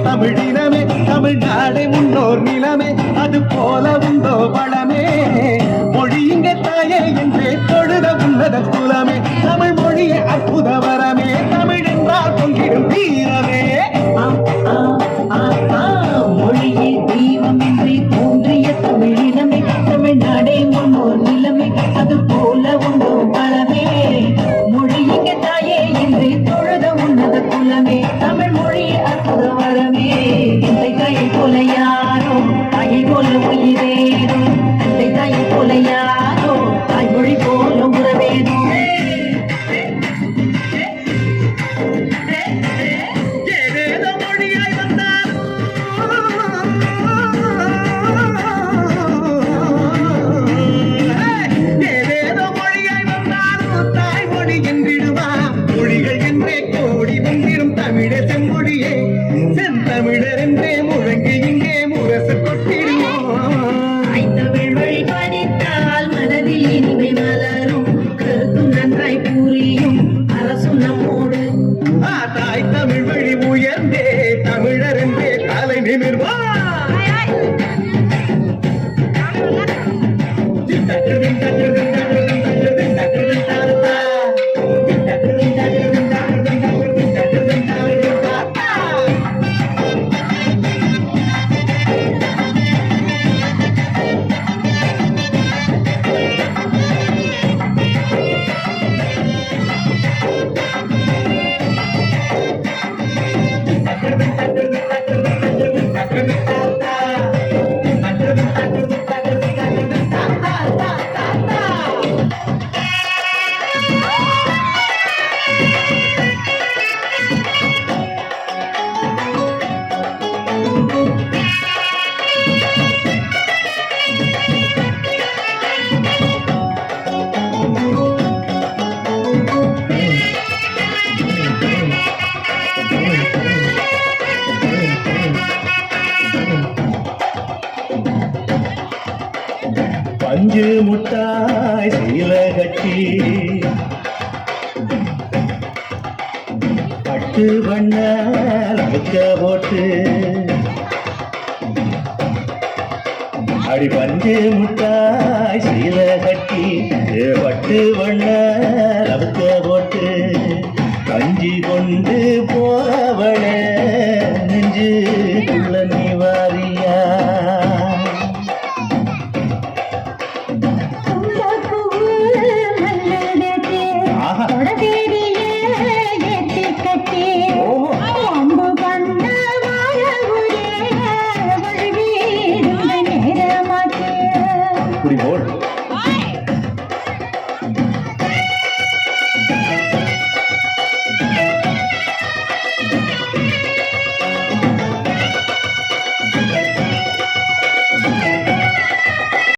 தமிழினமே தமிழ்நாடே முன்னோர் நிலமே அது போல உண்டோ வளமே மொழி இங்க தாயே என்றே தொழுத உன்னத குலமே தமிழ் மொழியே அற்புத வரமே தமிழ் என்றால் பொங்கிடும் வீரமே மொழியே தெய்வம் என்றே தோன்றிய தமிழினமே தமிழ்நாடே முன்னோர் நிலமே அது போல உண்டோ வளமே மொழி இங்க தாயே என்றே தொழுத உன்னத குலமே தமிழ் மொழியே அற்புத வரமே தாயை போல யாரோ தாயை போல உயிரேனோ தாயை போல யாரோ தாய்மொழி போல உறவேனோ தமிழர் என்றே முழங்கி இங்கே முரசு கொட்டிடுவோம் தமிழ் வழி படித்தால் மனதில் இனிமை மலரும் கருத்தும் நன்றாய் புரியும் அரசும் நம்மோடு தாய் தமிழ் வழி உயர்ந்தே தமிழர் என்றே தலை நிமிர்வா பஞ்சு முட்டாய் சீல கட்டி பட்டு வண்ண அழுக்க போட்டு அடி பஞ்சு முட்டாய் சீல கட்டி பட்டு வண்ண அழுக்க போட்டு கஞ்சி கொண்டு போறவள நெஞ்சு